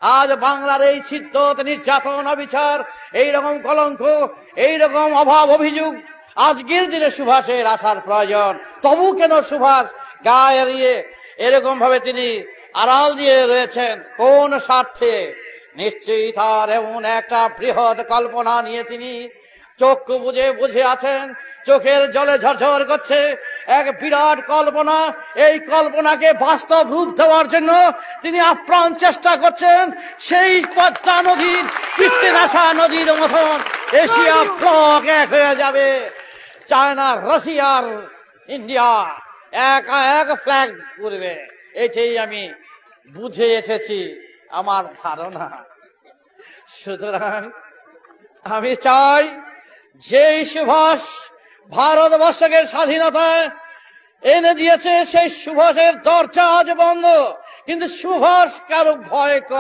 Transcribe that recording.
আজ বাংলার এই ছিদ্রত নির্যাতন অবিচার, এইরকম কলঙ্ক, এইরকম অভাব অভিযোগ আজকের দিনে সুভাষের আসার প্রয়োজন। তবু কেন সুভাষ গায়ে এড়িয়ে এরকম ভাবে তিনি আড়াল দিয়ে রয়েছেন? কোন স্বার্থে? নিশ্চয়ই তার এমন একটা বৃহৎ কল্পনা নিয়ে তিনি চক্ষু বুঝে বুঝে আছেন, চোখের জলে ঝরঝর করছে এক বিরাট কল্পনা। এই কল্পনাকে বাস্তব রূপ দেওয়ার জন্য তিনি আপ্রাণ চেষ্টা করছেন। সেই পদ্মা নদীর কীর্তিনাশা নদীর মতন এশিয়া ব্লক এক হয়ে যাবে, চায়না, রাশিয়ার, ইন্ডিয়া এক ফ্ল্যাগ করবে। এটাই আমি বুঝে এসেছি, আমার ধারণা। সুতরাং আমি চাই, যেই সুভাষ ভারতবর্ষকে স্বাধীনতা এনে দিয়েছে, সেই সুভাষের দরজা আজ বন্ধ, কিন্তু সুভাষ কারো ভয় করে